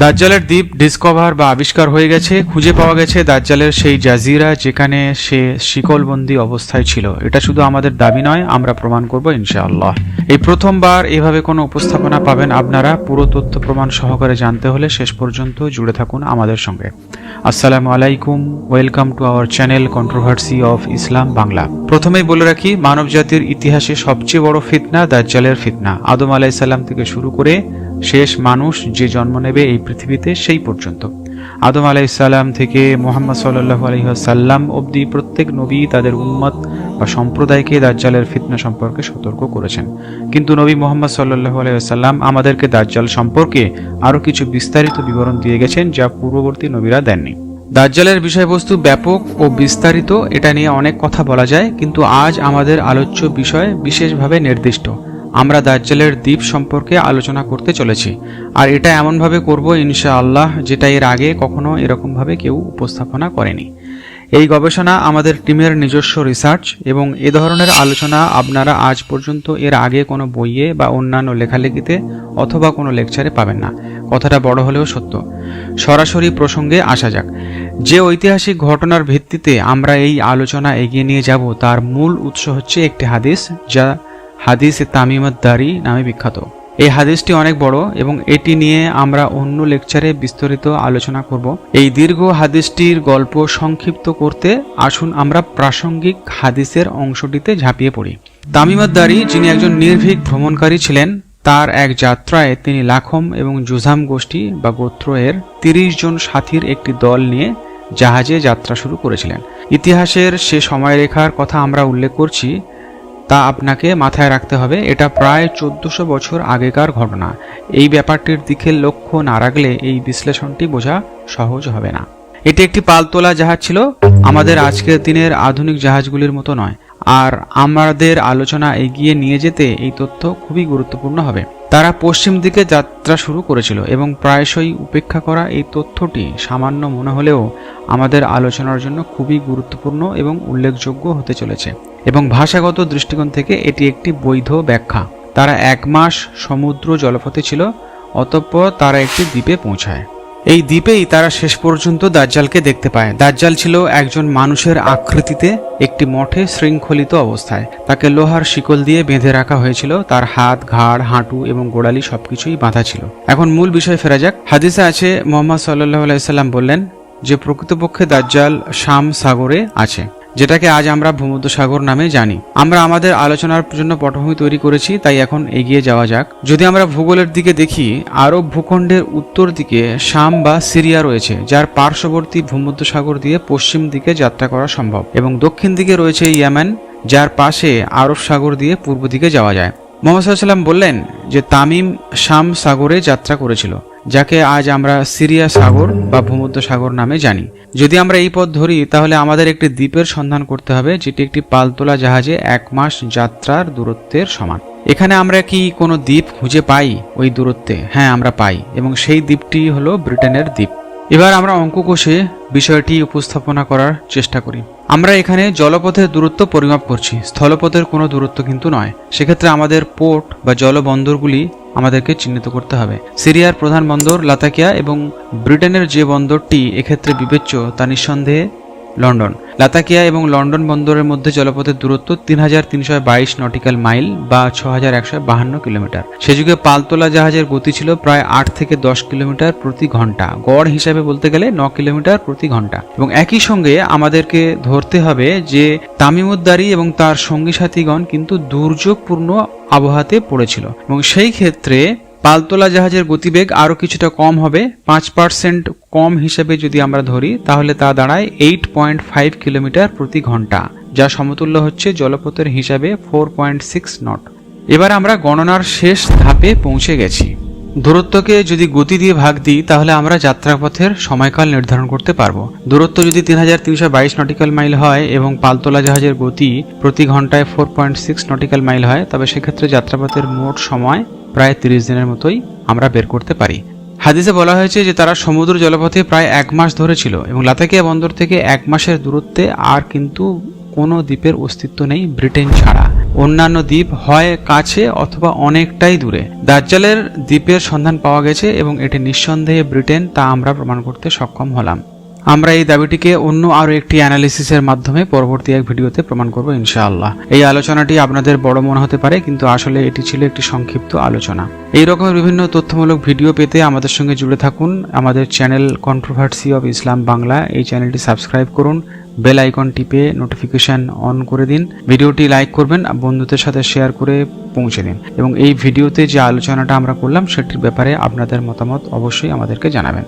দাজ্জালের দ্বীপ ডিসকভার বা আবিষ্কার হয়ে গেছে। খুঁজে পাওয়া গেছে দাজ্জালের সেই জাজিরা যেখানে সে শিকলবন্দি অবস্থায় ছিল। এটা শুধু আমাদের দাবি নয়, আমরা প্রমাণ করব ইনশাআল্লাহ। এই প্রথমবার এভাবে কোনো উপস্থাপনা পাবেন আপনারা। পুরো তথ্য প্রমাণ সহকারে জানতে হলে শেষ পর্যন্ত জুড়ে থাকুন আমাদের সঙ্গে। আসসালামু আলাইকুম, welcome to our channel controversy of Islam Bangla. প্রথমেই বলে রাখি, মানব জাতির ইতিহাসে সবচেয়ে বড় ফিতনা দাজ্জালের ফিতনা। আদম আলাইহিস সালাম থেকে শুরু করে শেষ মানুষ যে জন্ম নেবে এই পৃথিবীতে সেই পর্যন্ত, আদম আলাইহিস সালাম থেকে মুহাম্মদ সাল্লাল্লাহু আলাইহি ওয়াসাল্লাম অবধি প্রত্যেক নবী তাদের উম্মত বা সম্প্রদায়কে দাজ্জালের ফিতনা সম্পর্কে সতর্ক করেছেন। কিন্তু নবী মুহাম্মদ সাল্লাল্লাহু আলাইহি ওয়াসাল্লাম আমাদেরকে দাজ্জাল সম্পর্কে আরো কিছু বিস্তারিত বিবরণ দিয়ে গেছেন, যা পূর্ববর্তী নবীরা দেননি। দাজ্জালের বিষয়বস্তু ব্যাপক ও বিস্তারিত, এটা নিয়ে অনেক কথা বলা যায়, কিন্তু আজ আমাদের আলোচ্য বিষয় বিশেষভাবে নির্দিষ্ট। আমরা দাজ্জালের দ্বীপ সম্পর্কে আলোচনা করতে চলেছি, আর এটা এমনভাবে করব ইনশাআল্লাহ যেটা এর আগে কখনো এরকমভাবে কেউ উপস্থাপনা করেনি। এই গবেষণা আমাদের টিমের নিজস্ব রিসার্চ, এবং এ ধরনের আলোচনা আপনারা আজ পর্যন্ত এর আগে কোনো বইয়ে বা অন্যান্য লেখালেখিতে অথবা কোনো লেকচারে পাবেন না। কথাটা বড় হলেও সত্য। সরাসরি প্রসঙ্গে আসা যাক। যে ঐতিহাসিক ঘটনার ভিত্তিতে আমরা এই আলোচনা এগিয়ে নিয়ে যাব তার মূল উৎস হচ্ছে একটি হাদিস, যা হাদিস-এ তামিমাত-দারি নামে বিখ্যাত। এই হাদিসটি অনেক বড় এবং এটি নিয়ে আমরা অন্য লেকচারে বিস্তারিত আলোচনা করব। এই দীর্ঘ হাদিসটির গল্প সংক্ষিপ্ত করতে আসুন আমরা প্রাসঙ্গিক হাদিসের অংশটিতে ঝাঁপিয়ে পড়ি। তামিমাত-দারি, যিনি একজন নির্ভীক ভ্রমণকারী ছিলেন, তার এক যাত্রায় তিনি লাখম এবং জুজাম গোষ্ঠী বা গোত্র এর 30 জন সাথীর একটি দল নিয়ে জাহাজে যাত্রা শুরু করেছিলেন। ইতিহাসের সে সময়রেখার কথা আমরা উল্লেখ করছি, তা আপনাকে মাথায় রাখতে হবে। এটা প্রায় 1400 বছর আগেকার ঘটনা। এই ব্যাপারটির দিকে লক্ষ্য না রাখলে এই বিশ্লেষণটি বোঝা সহজ হবে না। এটি একটি পালতোলা জাহাজ ছিল, আমাদের আজকের দিনের আধুনিক জাহাজগুলির মতো নয়। আর আমাদের আলোচনা এগিয়ে নিয়ে যেতে এই তথ্য খুবই গুরুত্বপূর্ণ হবে। তারা পশ্চিম দিকে যাত্রা শুরু করেছিল এবং প্রায়শই উপেক্ষা করা এই তথ্যটি সামান্য মনে হলেও আমাদের আলোচনার জন্য খুবই গুরুত্বপূর্ণ এবং উল্লেখযোগ্য হতে চলেছে। এবং ভাষাগত দৃষ্টিকোণ থেকে এটি একটি বৈধ ব্যাখ্যা। তারা 1 মাস সমুদ্র জলপথে ছিল, অতঃপর তারা একটি দ্বীপে পৌঁছায়। এই দ্বীপেই তারা শেষ পর্যন্ত দাজ্জালকে দেখতে পায়। দাজ্জাল ছিল একজন মানুষের আকৃতিতে একটি মঠে শৃঙ্খলিত অবস্থায়। তাকে লোহার শিকল দিয়ে বেঁধে রাখা হয়েছিল। তার হাত, ঘাড়, হাঁটু এবং গোড়ালি সবকিছুই বাঁধা ছিল। এখন মূল বিষয়ে ফেরা যাক। হাদিসে আছে, মুহাম্মদ সাল্লাল্লাহু আলাইহি সাল্লাম বললেন যে প্রকৃতপক্ষে দাজ্জাল শাম সাগরে আছে, যেটাকে আজ আমরা ভূমধ্যসাগর নামে জানি। আমরা আমাদের আলোচনার জন্য পটভূমি তৈরি করেছি, তাই এখন এগিয়ে যাওয়া যাক। যদি আমরা ভূগোলের দিকে দেখি, আরব ভূখণ্ডের উত্তর দিকে শাম বা সিরিয়া রয়েছে, যার পার্শ্ববর্তী ভূমধ্যসাগর দিয়ে পশ্চিম দিকে যাত্রা করা সম্ভব, এবং দক্ষিণ দিকে রয়েছে ইয়েমেন, যার পাশে আরব সাগর দিয়ে পূর্ব দিকে যাওয়া যায়। মুহাম্মদ সাল্লাল্লাহু আলাইহি ওয়াসাল্লাম বললেন যে তামিম শাম সাগরে যাত্রা করেছিল, যাকে আজ আমরা সিরিয়া সাগর বা ভূমধ্যসাগর নামে জানি। যদি আমরা এই পথ ধরি, তাহলে আমাদের একটি দ্বীপের সন্ধান করতে হবে, যেটি একটি পালতোলা জাহাজে 1 মাস যাত্রার দূরত্বের সমান। এখানে আমরা কি কোনো দ্বীপ খুঁজে পাই ওই দূরত্বে? হ্যাঁ, আমরা পাই, এবং সেই দ্বীপটি হলো ব্রিটেনের দ্বীপ। এবার আমরা অঙ্ক কষে বিষয়টি উপস্থাপনা করার চেষ্টা করি। আমরা এখানে জলপথের দূরত্ব পরিমাপ করছি, স্থলপথের কোনো দূরত্ব কিন্তু নয়। সেক্ষেত্রে আমাদের পোর্ট বা জলবন্দরগুলি আমাদেরকে চিহ্নিত করতে হবে। সিরিয়ার প্রধান বন্দর লাতাকিয়া, এবং ব্রিটেনের যে বন্দরটি এক্ষেত্রে বিবেচ্য তা নিঃসন্দেহে লন্ডন। লাতাকিয়া এবং লন্ডন বন্দরের মধ্যে জলপথের দূরত্ব 3322 নটিক্যাল মাইল বা 6152 কিলোমিটার। সে যুগে পালতোলা জাহাজের গতি ছিল প্রায় 8 থেকে 10 কিলোমিটার প্রতি ঘন্টা, গড় হিসাবে বলতে গেলে 9 কিলোমিটার প্রতি ঘন্টা। এবং একই সঙ্গে আমাদেরকে ধরতে হবে যে তামিমুদ্দারি এবং তার সঙ্গী সাথীগণ কিন্তু দুর্যোগপূর্ণ আবহাওয়াতে পড়েছিল, এবং সেই ক্ষেত্রে পালতোলা জাহাজের গতিবেগ আরও কিছুটা কম হবে। 5% কম হিসেবে যদি আমরা ধরি, তাহলে তা দাঁড়ায় 8.5 কিলোমিটার প্রতি ঘন্টা, যা সমতুল্য হচ্ছে জলপথের হিসাবে 4.6 নট। এবার আমরা গণনার শেষ ধাপে পৌঁছে গেছি। দূরত্বকে যদি গতি দিয়ে ভাগ দিই, তাহলে আমরা যাত্রাপথের সময়কাল নির্ধারণ করতে পারবো। দূরত্ব যদি 3322 নটিক্যাল মাইল হয় এবং পালতোলা জাহাজের গতি প্রতি ঘন্টায় 4.6 নটিক্যাল মাইল হয়, তবে সেক্ষেত্রে যাত্রাপথের মোট সময় প্রায় 30 দিনের মতোই আমরা বের করতে পারি। হাদিসে বলা হয়েছে যে তারা সমুদ্র জলপথে প্রায় 1 মাস ধরে ছিল, এবং লাতাকিয়া বন্দর থেকে 1 মাসের দূরত্বে আর কিন্তু কোনো দ্বীপের অস্তিত্ব নেই ব্রিটেন ছাড়া। অন্যান্য দ্বীপ হয় কাছে অথবা অনেকটাই দূরে। দাজ্জালের দ্বীপের সন্ধান পাওয়া গেছে এবং এটি নিঃসন্দেহে ব্রিটেন, তা আমরা প্রমাণ করতে সক্ষম হলাম। আমরা এই দাবিটিকে অন্য আরো একটি অ্যানালিসিসের মাধ্যমে পরবর্তী এক ভিডিওতে প্রমাণ করব ইনশাআল্লাহ। এই আলোচনাটি আপনাদের বড় মনে হতে পারে, কিন্তু আসলে এটি ছিল একটি সংক্ষিপ্ত আলোচনা। এই রকমের বিভিন্ন তথ্যমূলক ভিডিও পেতে আমাদের সঙ্গে জুড়ে থাকুন। আমাদের channel controversy of Islam Bangla, এই চ্যানেলটি সাবস্ক্রাইব করুন, বেল আইকন টিপে নোটিফিকেশন অন করে দিন, ভিডিওটি লাইক করবেন, বন্ধুদের সাথে শেয়ার করে পৌঁছে দিন, এবং এই ভিডিওতে যে আলোচনাটা আমরা করলাম সেটির ব্যাপারে আপনাদের মতামত অবশ্যই আমাদেরকে জানাবেন।